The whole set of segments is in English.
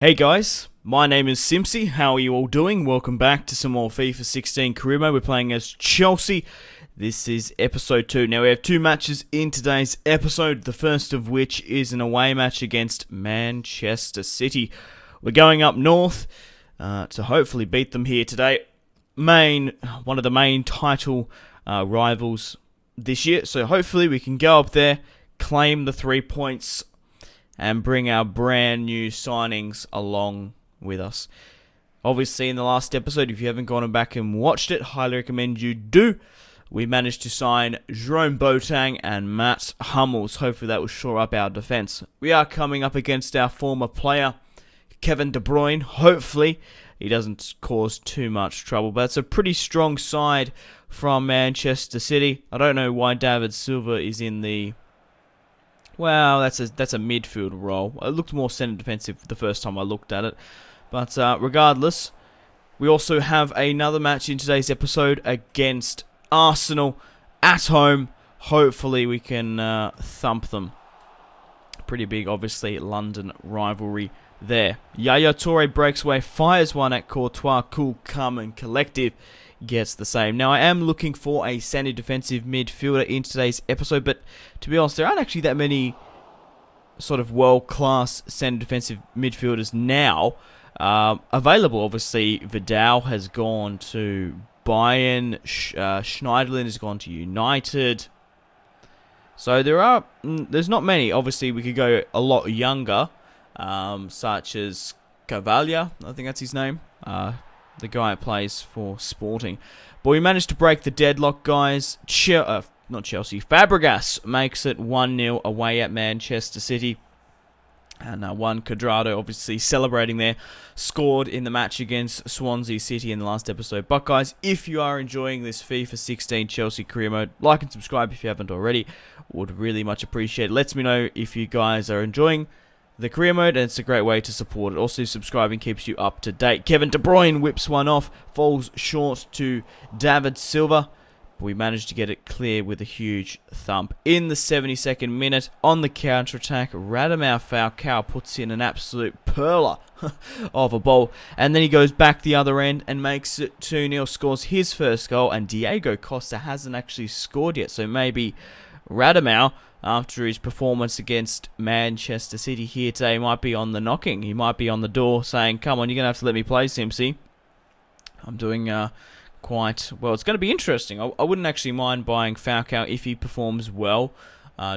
Hey guys, my name is Simpzy. How are you all doing? Welcome back to some more FIFA 16 career mode. We're playing as Chelsea. This is episode 2. Now we have two matches in today's episode, the first of which is an away match against Manchester City. We're going up north to hopefully beat them here today. One of the main title rivals this year. So hopefully we can go up there, claim the 3 points, and bring our brand new signings along with us. Obviously, in the last episode, if you haven't gone back and watched it, highly recommend you do. We managed to sign Jerome Boateng and Matt Hummels. Hopefully that will shore up our defence. We are coming up against our former player, Kevin De Bruyne. Hopefully he doesn't cause too much trouble. But it's a pretty strong side from Manchester City. I don't know why David Silva is in the... Well, that's a midfield role. It looked more centre defensive the first time I looked at it. But regardless, we also have another match in today's episode against Arsenal at home. Hopefully we can thump them. Pretty big, obviously, London rivalry there. Yaya Toure breaks away, fires one at Courtois. Cool, calm and collective gets the same. Now, I am looking for a centre defensive midfielder in today's episode, but to be honest, there aren't actually that many sort of world-class centre defensive midfielders now available. Obviously, Vidal has gone to Bayern, Schneiderlin has gone to United. So there's not many. Obviously, we could go a lot younger, such as Cavaglia, I think that's his name. The guy that plays for Sporting. But we managed to break the deadlock, guys. Not Chelsea. Fabregas makes it 1-0 away at Manchester City. And Juan Cuadrado, obviously celebrating there, scored in the match against Swansea City in the last episode. But guys, if you are enjoying this FIFA 16 Chelsea career mode, like and subscribe if you haven't already. Would really much appreciate it. Lets me know if you guys are enjoying the career mode, and it's a great way to support it. Also, subscribing keeps you up to date. Kevin De Bruyne whips one off, falls short to David Silva. We managed to get it clear with a huge thump. In the 72nd minute, on the counter-attack, Radamel Falcao puts in an absolute perler of a ball. And then he goes back the other end and makes it 2-0, scores his first goal. And Diego Costa hasn't actually scored yet. So maybe Radamel, after his performance against Manchester City here today, might be on the knocking. He might be on the door saying, come on, you're going to have to let me play, Simpzy. I'm doing quite well. It's going to be interesting. I wouldn't actually mind buying Falcao if he performs well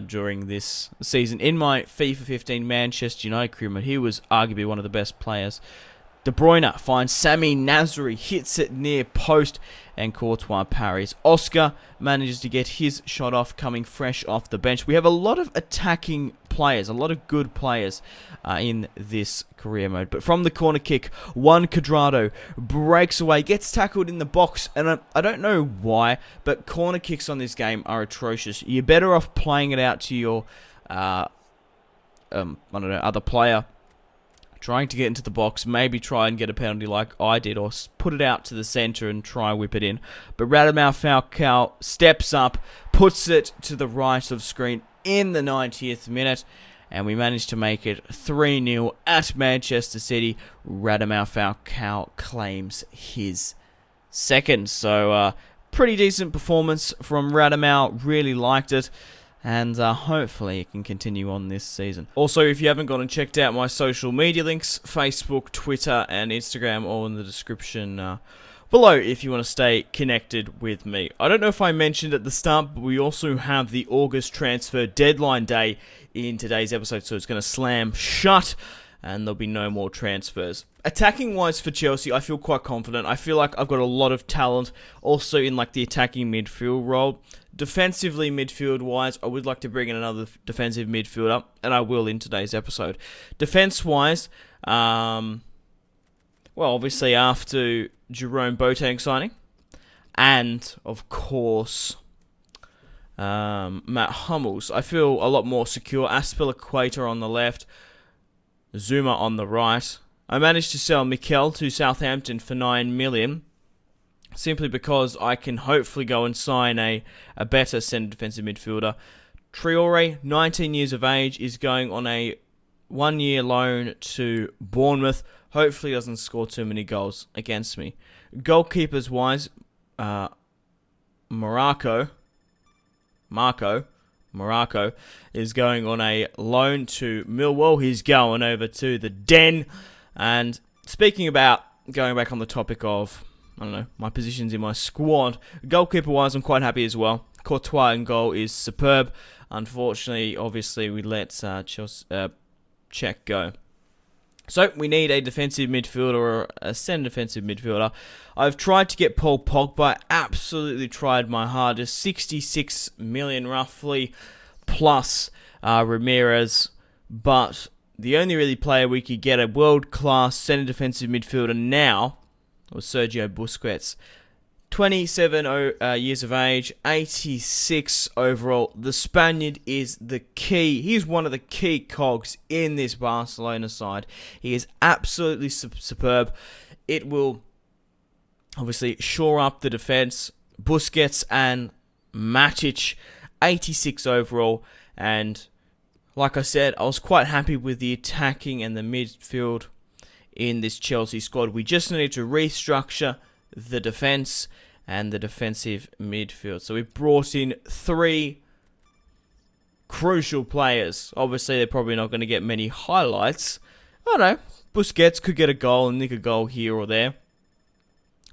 during this season. In my FIFA 15 Manchester United career mode, he was arguably one of the best players. De Bruyne finds Sami Nasri, hits it near post, and Courtois parries. Oscar manages to get his shot off, coming fresh off the bench. We have a lot of attacking players, a lot of good players in this career mode. But from the corner kick, Juan Cuadrado breaks away, gets tackled in the box, and I don't know why, but corner kicks on this game are atrocious. You're better off playing it out to your, other player, trying to get into the box, maybe try and get a penalty like I did, or put it out to the centre and try whip it in. But Radamel Falcao steps up, puts it to the right of screen in the 90th minute, and we managed to make it 3-0 at Manchester City. Radamel Falcao claims his second. So, pretty decent performance from Radamel. Really liked it. And hopefully it can continue on this season. Also, if you haven't gone and checked out my social media links, Facebook, Twitter, and Instagram, all in the description below if you want to stay connected with me. I don't know if I mentioned at the start, but we also have the August transfer deadline day in today's episode, so it's going to slam shut and there'll be no more transfers. Attacking-wise for Chelsea, I feel quite confident. I feel like I've got a lot of talent also in like the attacking midfield role. Defensively, midfield-wise, I would like to bring in another defensive midfielder, and I will in today's episode. Defense-wise, well, obviously after Jerome Boateng signing, and, of course, Matt Hummels, I feel a lot more secure. Aspilicueta on the left, Zuma on the right. I managed to sell Mikel to Southampton for 9 million. Simply because I can hopefully go and sign a better centre defensive midfielder. Traore, 19 years of age, is going on a 1-year loan to Bournemouth. Hopefully doesn't score too many goals against me. Goalkeepers wise, Marco is going on a loan to Millwall. He's going over to the Den. And speaking about going back on the topic of, my positions in my squad, goalkeeper-wise, I'm quite happy as well. Courtois in goal is superb. Unfortunately, obviously, we let Czech go. So, we need a defensive midfielder or a centre defensive midfielder. I've tried to get Paul Pogba, absolutely tried my hardest. 66 million roughly, plus Ramirez. But the only really player we could get a world-class centre defensive midfielder now was Sergio Busquets. 27 years of age, 86 overall. The Spaniard is the key. He's one of the key cogs in this Barcelona side. He is absolutely superb. It will obviously shore up the defense. Busquets and Matic, 86 overall. And like I said, I was quite happy with the attacking and the midfield in this Chelsea squad. We just need to restructure the defense and the defensive midfield. So we brought in 3 crucial players. Obviously, they're probably not going to get many highlights. I don't know. Busquets could get a goal and nick a goal here or there.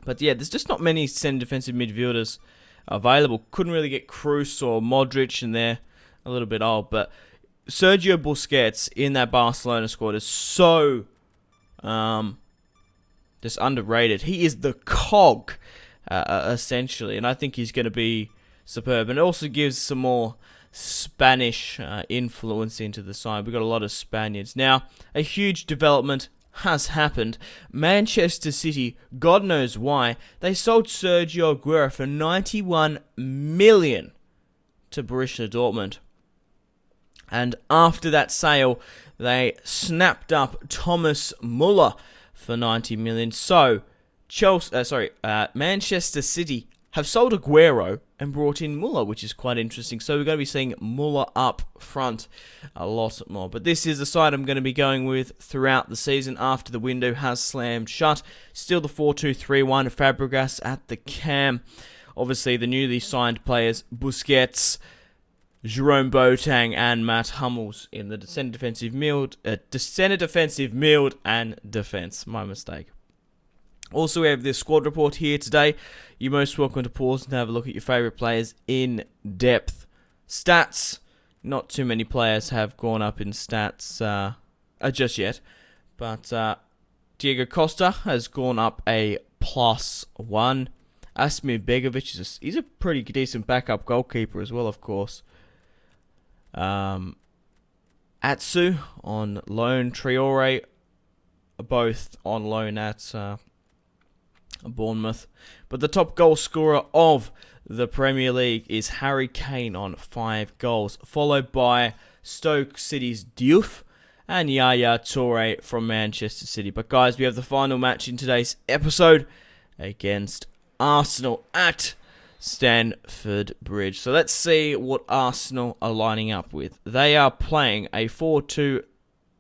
But yeah, there's just not many centre defensive midfielders available. Couldn't really get Kroos or Modric, and they're a little bit old. But Sergio Busquets in that Barcelona squad is so just underrated. He is the cog, essentially, and I think he's going to be superb. And it also gives some more Spanish influence into the side. We've got a lot of Spaniards. Now, a huge development has happened. Manchester City, God knows why, they sold Sergio Aguero for 91 million to Borussia Dortmund. And after that sale, they snapped up Thomas Muller for 90 million. So, Manchester City have sold Aguero and brought in Muller, which is quite interesting. So we're going to be seeing Muller up front a lot more. But this is the side I'm going to be going with throughout the season after the window has slammed shut. Still the 4-2-3-1, Fabregas at the cam. Obviously, the newly signed players, Busquets, Jerome Boateng and Matt Hummels in the centre defensive midfield and defence. My mistake. Also, we have this squad report here today. You're most welcome to pause and have a look at your favourite players in depth. Stats. Not too many players have gone up in stats just yet. But Diego Costa has gone up a +1. Asmir Begovic, he's a pretty decent backup goalkeeper as well, of course. Atsu on loan, Traore both on loan at Bournemouth. But the top goal scorer of the Premier League is Harry Kane on 5 goals, followed by Stoke City's Diouf and Yaya Toure from Manchester City. But guys, we have the final match in today's episode against Arsenal at Stamford Bridge. So let's see what Arsenal are lining up with. They are playing a 4-2.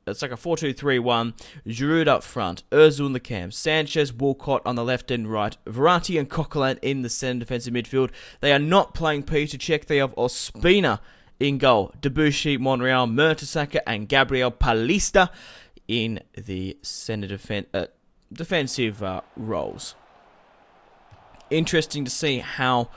It's like a 4-2-3-1. Giroud up front, Özil in the cam, Sanchez, Walcott on the left and right, Verratti and Coquelin in the centre defensive midfield. They are not playing Peter Cech. They have Ospina in goal, Debuchy, Monreal, Mertesacker and Gabriel Palista in the centre defensive roles. Interesting to see how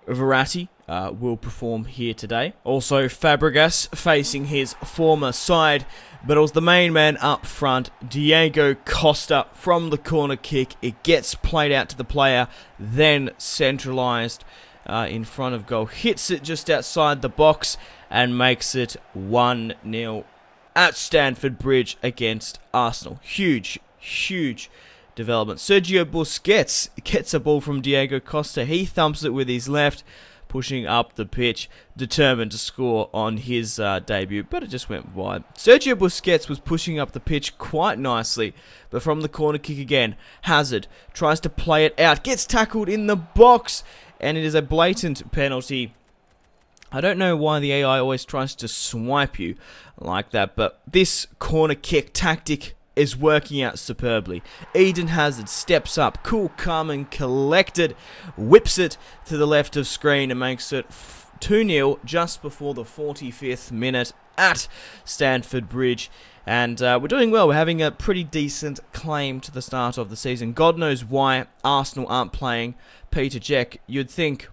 Verratti will perform here today. Also, Fabregas facing his former side, but it was the main man up front, Diego Costa from the corner kick. It gets played out to the player, then centralised in front of goal. Hits it just outside the box and makes it 1-0 at Stamford Bridge against Arsenal. Huge development. Sergio Busquets gets a ball from Diego Costa. He thumps it with his left, pushing up the pitch, determined to score on his debut, but it just went wide. Sergio Busquets was pushing up the pitch quite nicely, but from the corner kick again, Hazard tries to play it out, gets tackled in the box, and it is a blatant penalty I don't know why the AI always tries to swipe you like that, but this corner kick tactic is working out superbly. Eden Hazard steps up, cool, calm and collected, whips it to the left of screen and makes it 2-0 just before the 45th minute at Stamford Bridge. And we're doing well. We're having a pretty decent claim to the start of the season. God knows why Arsenal aren't playing Peter Cech. You'd think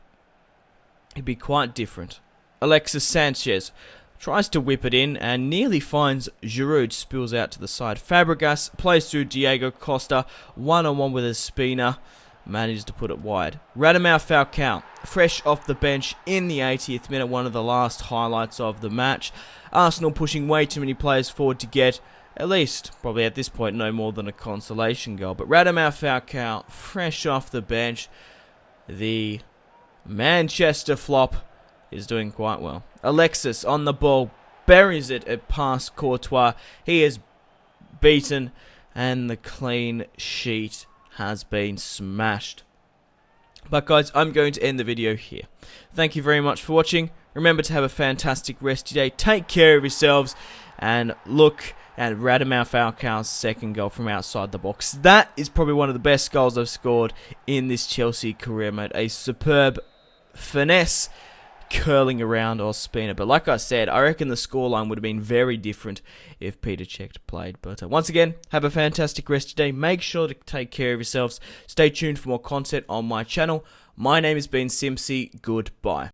it'd be quite different. Alexis Sanchez tries to whip it in and nearly finds Giroud, spills out to the side. Fabregas plays through Diego Costa, one-on-one with Espina, manages to put it wide. Radamel Falcao, fresh off the bench in the 80th minute, one of the last highlights of the match. Arsenal pushing way too many players forward to get, at least, probably at this point, no more than a consolation goal. But Radamel Falcao, fresh off the bench, the Manchester flop is doing quite well. Alexis on the ball, buries it past Courtois. He is beaten, and the clean sheet has been smashed. But guys, I'm going to end the video here. Thank you very much for watching. Remember to have a fantastic rest of your day. Take care of yourselves, and look at Radamel Falcao's second goal from outside the box. That is probably one of the best goals I've scored in this Chelsea career, mate. A superb finesse curling around Ospina. But like I said, I reckon the scoreline would have been very different if Peter Cech played. But once again, have a fantastic rest of your day. Make sure to take care of yourselves. Stay tuned for more content on my channel. My name has been Simpzy. Goodbye.